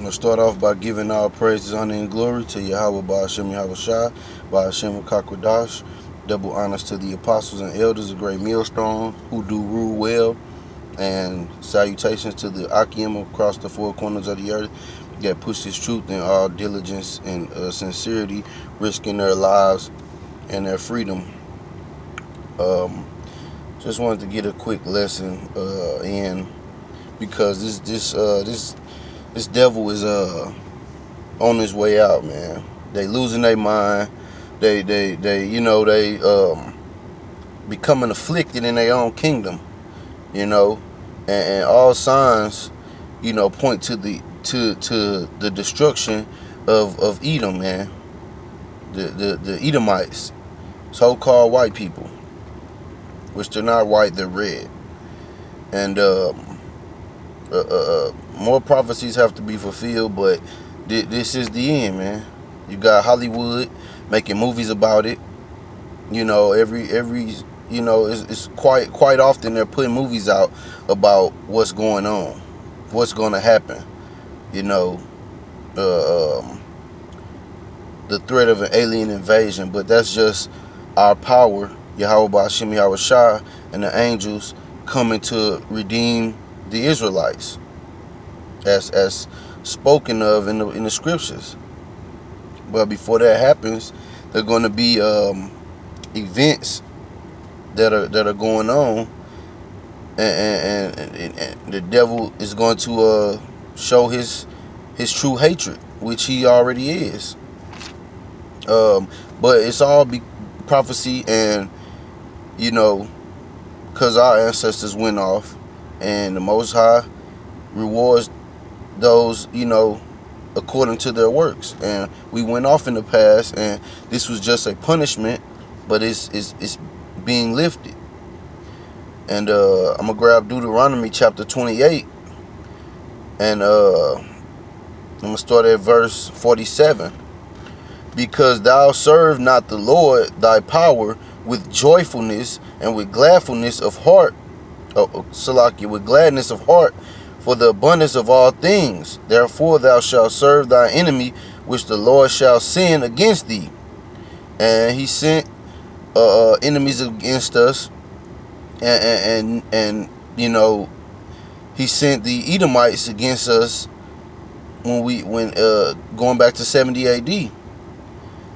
going to start off by giving all praises, honor, and glory to Yahweh Ba'ashem Yahweh Shai, Ba'ashem Kakwadash. Double honors to the apostles and elders of Great Millstone who do rule well, and salutations to the Akim across the four corners of the earth that push this truth in all diligence and sincerity, risking their lives and their freedom. Just wanted to get a quick lesson in, because this devil is on his way out, man. They losing their mind. They becoming afflicted in their own kingdom, and all signs, point to the destruction of Edom, man. The Edomites, so-called white people, which they're not white, they're red. And more prophecies have to be fulfilled, but this is the end, man. You got Hollywood making movies about it. It's quite often they're putting movies out about what's going on, what's going to happen. The threat of an alien invasion, but that's just our power, Yahweh Ba'ashem Yahweh Shai, and the angels coming to redeem the Israelites, as spoken of in the scriptures. But before that happens, there are going to be events that are going on, and the devil is going to show his true hatred, which he already is. But it's all prophecy, and because our ancestors went off, and the Most High rewards those, according to their works. And we went off in the past, and this was just a punishment, but it's being lifted. And I'm gonna grab Deuteronomy chapter 28, and I'm gonna start at verse 47. Because thou serve not the Lord thy power with joyfulness and with gladness of heart, with gladness of heart, for the abundance of all things. Therefore thou shalt serve thy enemy, which the Lord shall send against thee. And he sent enemies against us, and he sent the Edomites against us when going back to 70 AD.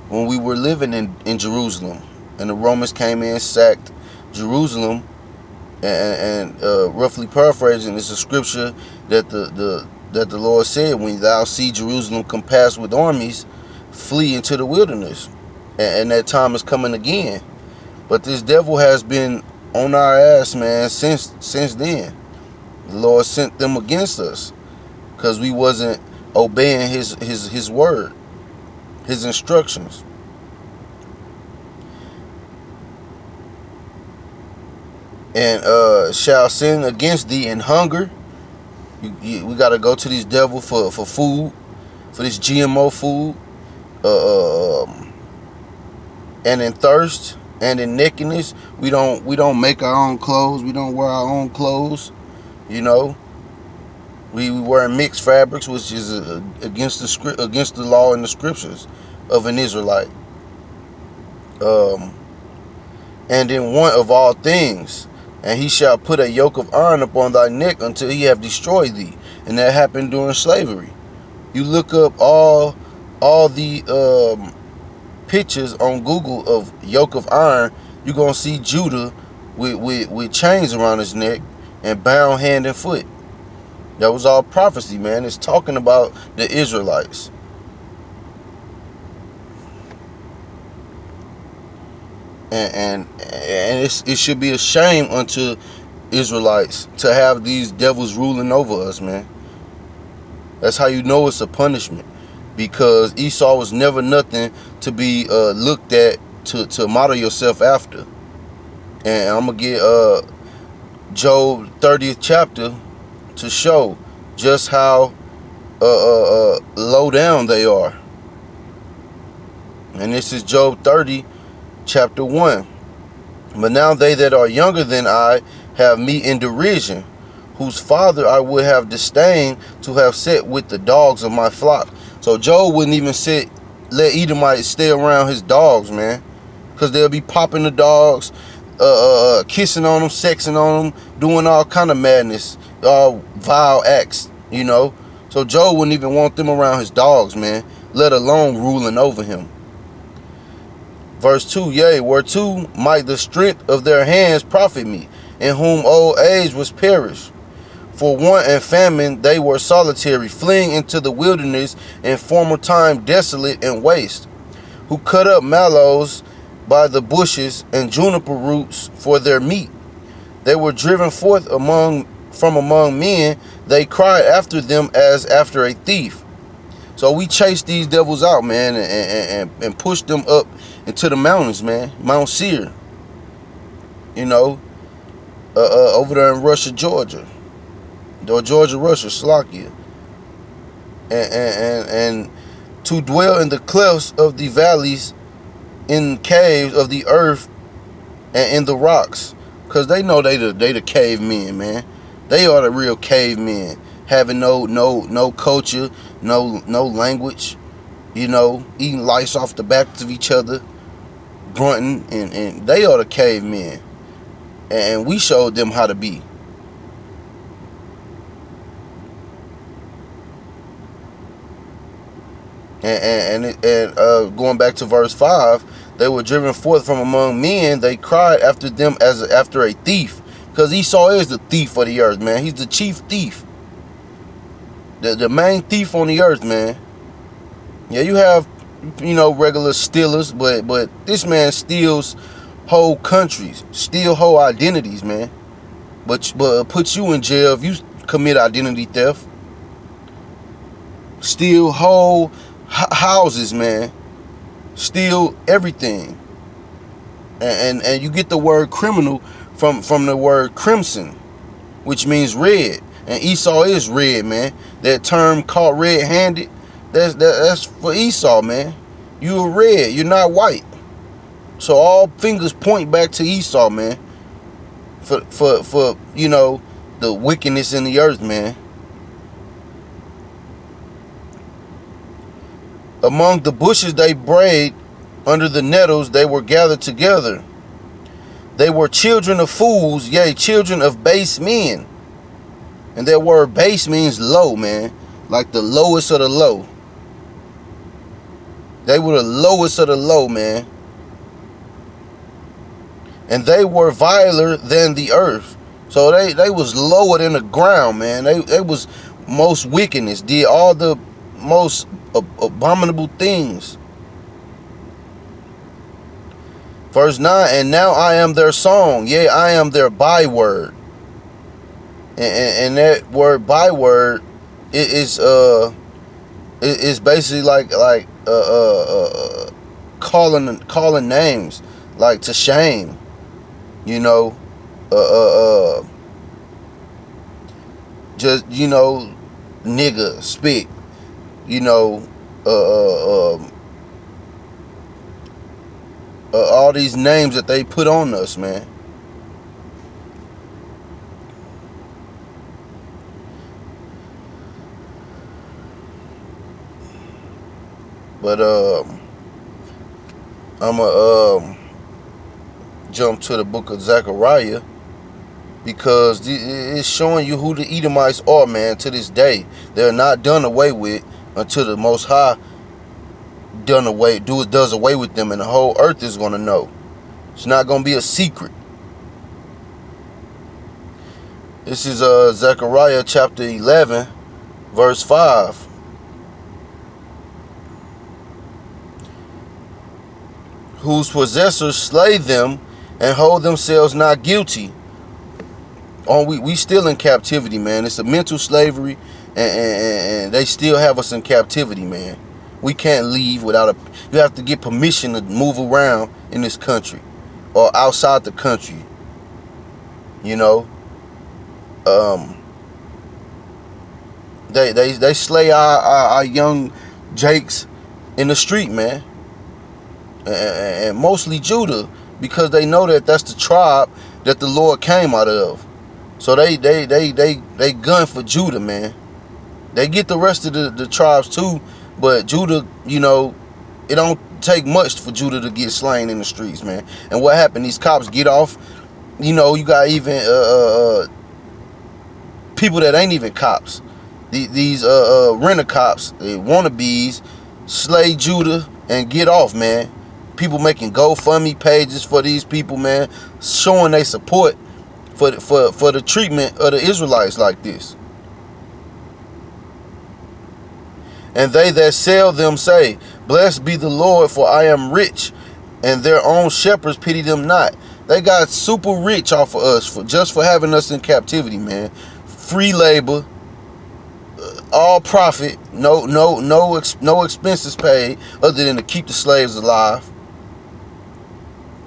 When we were living in Jerusalem, and the Romans came in, sacked Jerusalem, and roughly paraphrasing, it's a scripture that the Lord said, when thou see Jerusalem compassed with armies, flee into the wilderness. And that time is coming again. But this devil has been on our ass, man, since then. The Lord sent them against us because we wasn't obeying his word, his instructions. And shall send against thee in hunger. We got to go to this devil for food, for this GMO food, and in thirst and in nakedness. We don't make our own clothes. We don't wear our own clothes. We wear mixed fabrics, which is against the law and the scriptures of an Israelite. And in want of all things, and he shall put a yoke of iron upon thy neck until he have destroyed thee. And that happened during slavery. You look up all the pictures on Google of yoke of iron, you're gonna see Judah with chains around his neck and bound hand and foot. That was all prophecy, man. It's talking about the Israelites. And it should be a shame unto Israelites to have these devils ruling over us, man. That's how you know it's a punishment, because Esau was never nothing to be looked at to model yourself after. And I'm gonna get Job 30th chapter to show just how low down they are. And this is Job 30 chapter 1. But now they that are younger than I have me in derision, whose father I would have disdained to have set with the dogs of my flock. So Job wouldn't even let Edomites stay around his dogs, man, because they'll be popping the dogs, kissing on them, sexing on them, doing all kind of madness, all vile acts, you know. So Job wouldn't even want them around his dogs, man, let alone ruling over him. Verse 2, yea, whereto might the strength of their hands profit me, in whom old age was perished. For want and famine they were solitary, fleeing into the wilderness, in former time desolate and waste, who cut up mallows by the bushes and juniper roots for their meat. They were driven forth from among men, they cried after them as after a thief. So we chased these devils out, man, and pushed them up into the mountains, man. Mount Seir, you know, over there in Russia, Georgia, or Georgia, Russia, Slovakia, and to dwell in the clefts of the valleys, in caves of the earth, and in the rocks, cause they know they the cavemen, man. They are the real cavemen, having no culture, no language, you know, eating lice off the backs of each other, grunting, and they are the cavemen, and we showed them how to be. And going back to verse 5, they were driven forth from among men, they cried after them as after a thief, because Esau is the thief of the earth, man. He's the chief thief, the main thief on the earth, man. Yeah, you have, you know, regular stealers, but this man steals whole countries, steal whole identities, man. But puts you in jail if you commit identity theft. Steal whole houses, man. Steal everything. And you get the word criminal from the word crimson, which means red. And Esau is red, man. That term called red-handed, that's for Esau, man. You're red, you're not white. So all fingers point back to Esau, man. For you know, the wickedness in the earth, man. Among the bushes they brayed, under the nettles they were gathered together. They were children of fools, yea, children of base men. And that word base means low, man. Like the lowest of the low. They were the lowest of the low, man. And they were viler than the earth. So they was lower than the ground, man. They was most wickedness, did all the most abominable things. Verse 9, and now I am their song, yea, I am their byword. And that word byword is basically like calling names, like to shame, you know, just, you know, nigga, spick, you know, all these names that they put on us, man. But I'm gonna jump to the book of Zechariah, because it's showing you who the Edomites are, man. To this day, they're not done away with until the Most High does away with them, and the whole earth is gonna know. It's not gonna be a secret. This is Zechariah chapter 11, verse 5. Whose possessors slay them and hold themselves not guilty. We still in captivity, man. It's a mental slavery, and they still have us in captivity, man. We can't leave without you have to get permission to move around in this country or outside the country. You know, they slay our young Jakes in the street, man. And mostly Judah, because they know that that's the tribe that the Lord came out of. So they gun for Judah, man. They get the rest of the tribes too, but Judah, you know, it don't take much for Judah to get slain in the streets, man. And what happened? These cops get off. You know, you got even people that ain't even cops. These rent-a-cops, they wannabes, slay Judah and get off, man. People making GoFundMe pages for these people, man, showing they support for the treatment of the Israelites like this. And they that sell them say, blessed be the Lord, for I am rich, and their own shepherds pity them not. They got super rich off of us just for having us in captivity, man. Free labor, all profit, no expenses paid other than to keep the slaves alive.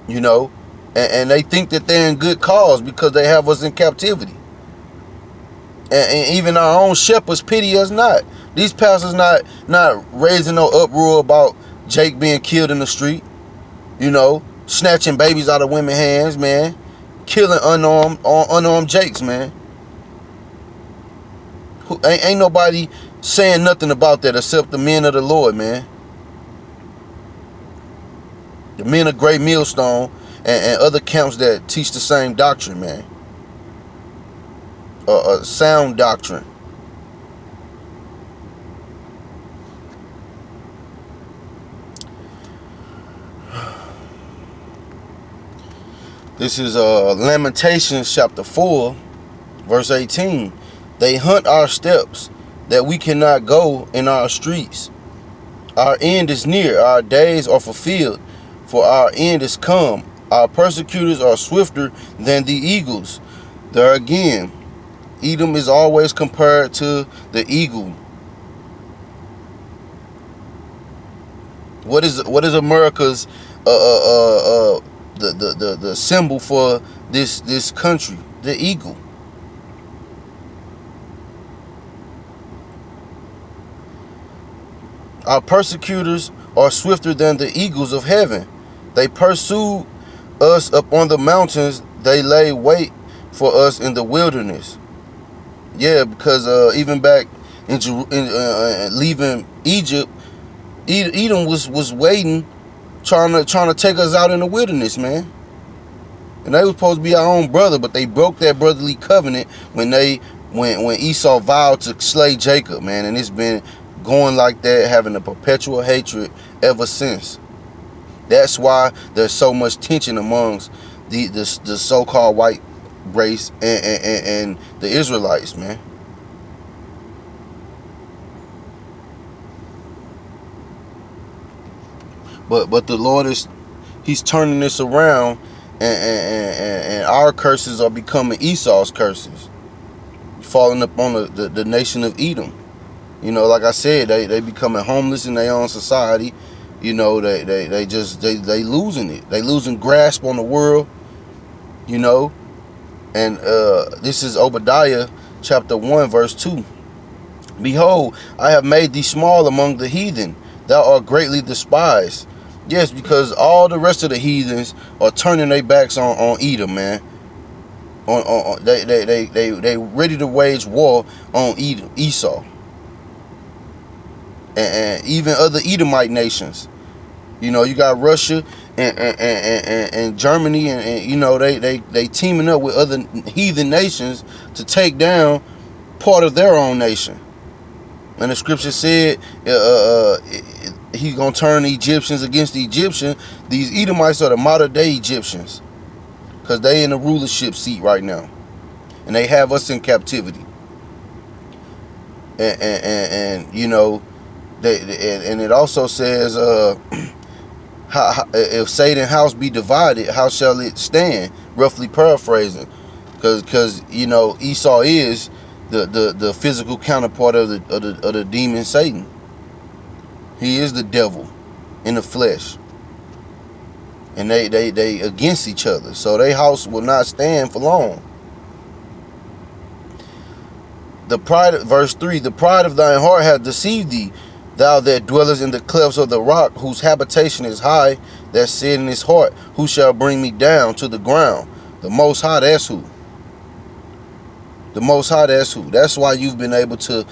You know, and they think that they're in good cause because they have us in captivity. And even our own shepherds pity us not. These pastors not raising no uproar about Jake being killed in the street. You know, snatching babies out of women's hands, man. Killing unarmed Jakes, man. Ain't nobody saying nothing about that except the men of the Lord, man. The men of Great Millstone and other camps that teach the same doctrine, man. A sound doctrine. This is Lamentations chapter 4, verse 18. They hunt our steps, that we cannot go in our streets. Our end is near, our days are fulfilled, for our end is come. Our persecutors are swifter than the eagles. There again, Edom is always compared to the eagle. What is America's the symbol for this country? The eagle. Our persecutors are swifter than the eagles of heaven. They pursue us up on the mountains. They lay wait for us in the wilderness. Yeah, because even back in leaving Egypt, Edom was waiting, trying to take us out in the wilderness, man. And they was supposed to be our own brother, but they broke that brotherly covenant when Esau vowed to slay Jacob, man. And it's been going like that, having a perpetual hatred ever since. That's why there's so much tension amongst the so-called white race and the Israelites, man. But the Lord he's turning this around, and our curses are becoming Esau's curses, falling upon the nation of Edom. You know, like I said, they becoming homeless in their own society. You know, they losing it. They losing grasp on the world. You know, and this is Obadiah chapter 1 verse 2. Behold, I have made thee small among the heathen. Thou art greatly despised. Yes, because all the rest of the heathens are turning their backs on Edom, man. They ready to wage war on Edom, Esau, and even other Edomite nations. You know, you got Russia and Germany, and you know they teaming up with other heathen nations to take down part of their own nation. And the scripture said he's gonna turn the Egyptians against the Egyptians. These Edomites are the modern day Egyptians, because they in the rulership seat right now, and they have us in captivity. And you know, and it also says, if Satan's house be divided, how shall it stand? Roughly paraphrasing, because you know Esau is the physical counterpart of the demon Satan. He is the devil in the flesh, and they against each other. So their house will not stand for long. Verse 3, the pride of thine heart hath deceived thee, thou that dwellest in the clefts of the rock, whose habitation is high, that said in his heart, who shall bring me down to the ground? The Most High, that's who. The Most High, that's who. That's why you've been able to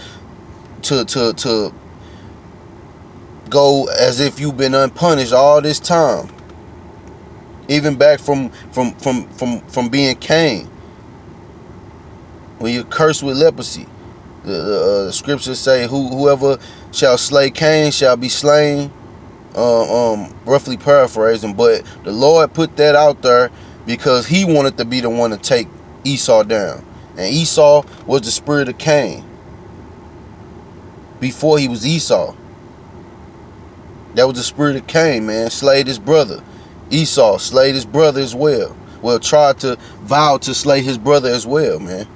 go as if you've been unpunished all this time. Even back from being Cain, when you're cursed with leprosy. The scriptures say, whoever shall slay Cain shall be slain. Roughly paraphrasing, but the Lord put that out there because he wanted to be the one to take Esau down. And Esau was the spirit of Cain before he was Esau. That was the spirit of Cain, man. Slayed his brother. Esau slayed his brother as well. Well, tried to vow to slay his brother as well, man.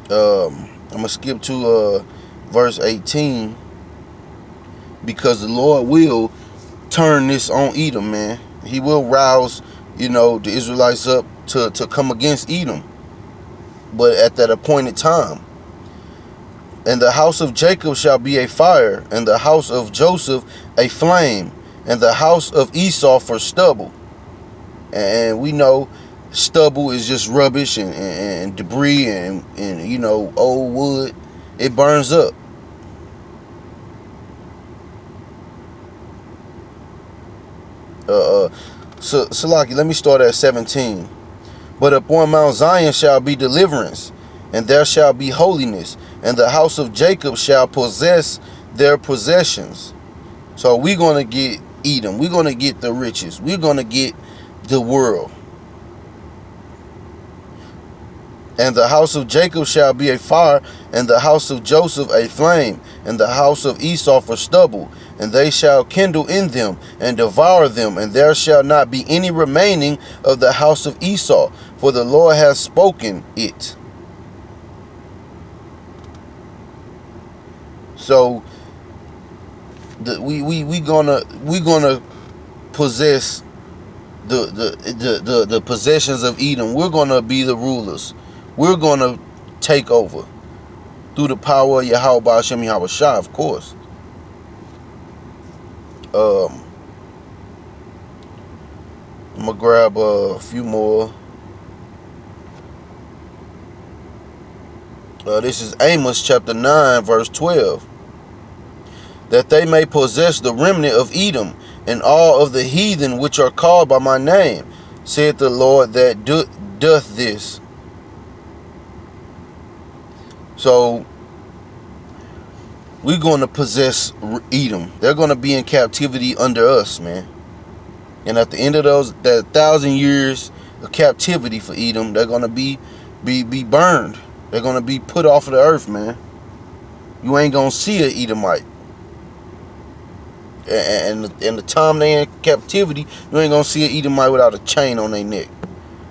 I'm gonna skip to verse 18, because the Lord will turn this on Edom, man. He will rouse, the Israelites up to come against Edom, but at that appointed time. And the house of Jacob shall be a fire, and the house of Joseph a flame, and the house of Esau for stubble. And we know stubble is just rubbish and debris and old wood. It burns up. So Salaki, let me start at 17. But upon Mount Zion shall be deliverance, and there shall be holiness, and the house of Jacob shall possess their possessions. So we're going to get Edom. We're going to get the riches. We're going to get the world. And the house of Jacob shall be a fire, and the house of Joseph a flame, and the house of Esau for stubble. And they shall kindle in them, and devour them, and there shall not be any remaining of the house of Esau, for the Lord hath spoken it. So we gonna possess the possessions of Edom. We're gonna be the rulers. We're gonna take over through the power of Yahweh Ba'ashem Yahweh Shah, of course. I'm gonna grab a few more. This is Amos chapter 9 verse 12. That they may possess the remnant of Edom and all of the heathen which are called by my name, saith the Lord that doth this. So we're going to possess Edom. They're going to be in captivity under us, man. And at the end of that 1,000 years of captivity for Edom, they're going to be burned. They're going to be put off of the earth, man. You ain't going to see an Edomite. And the time they in captivity, you ain't going to see an Edomite without a chain on their neck.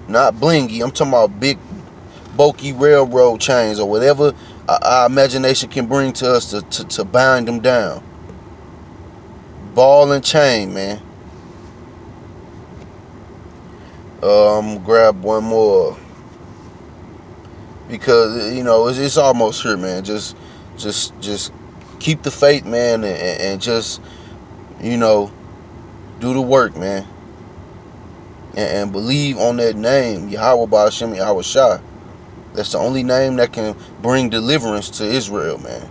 Not blingy. I'm talking about big, bulky railroad chains or whatever our imagination can bring to us to bind them down. Ball and chain, man. Grab one more, because it's almost here, man. Just keep the faith, man, and just do the work, man, and believe on that name, Yahweh Ba'ashem Yahweh Shah. That's the only name that can bring deliverance to Israel, man.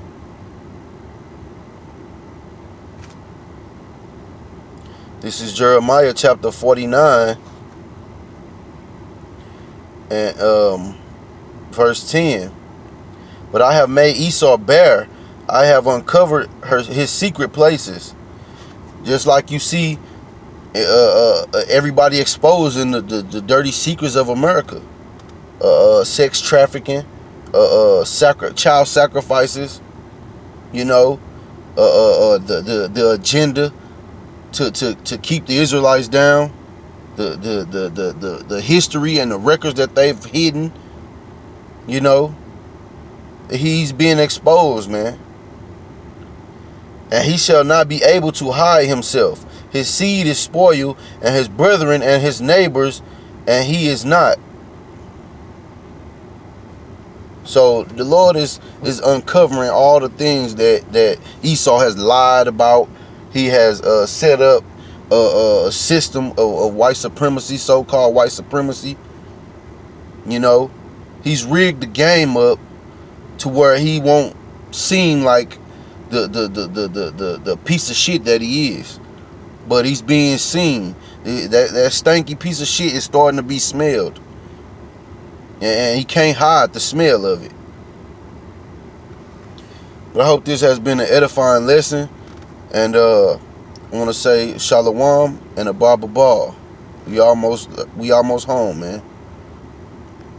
This is Jeremiah chapter 49 and verse 10. But I have made Esau bare. I have uncovered his secret places. Just like you see everybody exposing the dirty secrets of America. Sex trafficking, child sacrifices, the agenda to keep the Israelites down, the history and the records that they've hidden, he's being exposed, man. And he shall not be able to hide himself. His seed is spoiled, and his brethren and his neighbors, and he is not. So the Lord is uncovering all the things that Esau has lied about. He has set up a system of white supremacy, so-called white supremacy. You know, he's rigged the game up to where he won't seem like the piece of shit that he is. But he's being seen. That stanky piece of shit is starting to be smelled. And he can't hide the smell of it. But I hope this has been an edifying lesson. And I want to say shalom and a baba ball. We almost home, man.